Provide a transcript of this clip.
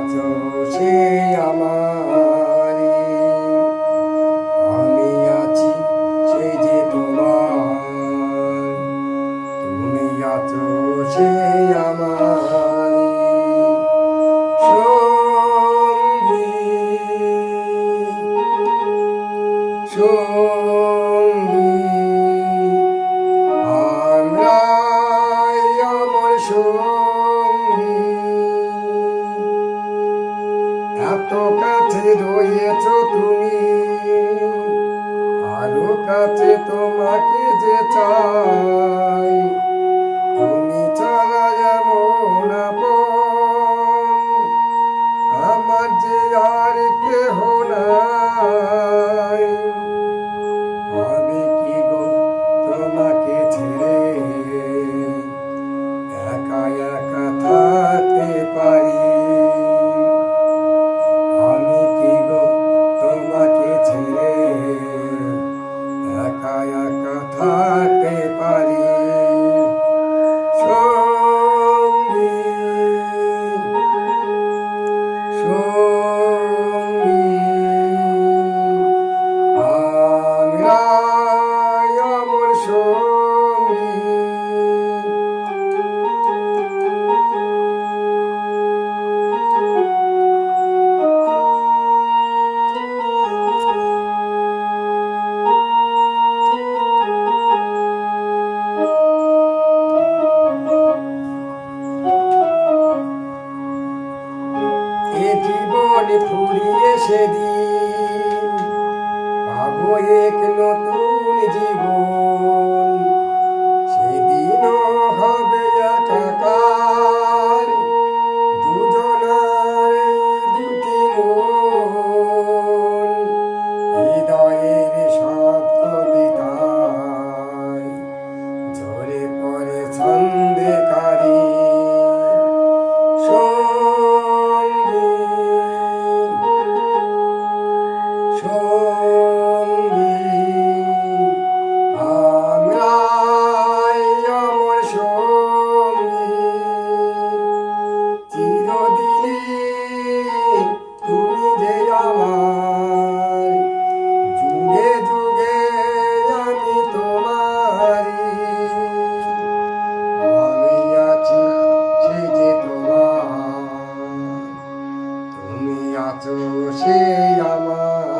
আছো সে আমারি, আমি আছি সেই যে তোমার, তুমি আছো সে আমারি সঙ্গী সঙ্গী, আমরাই আমার সঙ্গী। এত কাছে রয়েছ তুমি, আরো কাছে তোমাকে যে চাই, তুমি ছাড়া এমন আপন আমার যে আর কেহ নাই। আমি কি গো তোমাকে ছেড়ে একা একা থাকতে পারি? আমি কি গো তোমাকে ছেড়ে একা একা থাকতে পারি? সঙ্গী সঙ্গী, আমরাই আমার সঙ্গী। এ জীবন ফুরিয়ে সেদিন পাবো এক নতুন জীবন, সেদিনও হবে একাকার দুজনার দুটি মন। হৃদয়ের সব কবিতায় ঝরে পড়ে ছন্দে কারি। সঙ্গী সঙ্গী, আমরাই আমার সঙ্গী। চিরদিনই তুমি যে আমার, যুগে যুগে আমি তোমারি। আমি আছি সেই যে তোমার, তুমি আছো সেই আমার।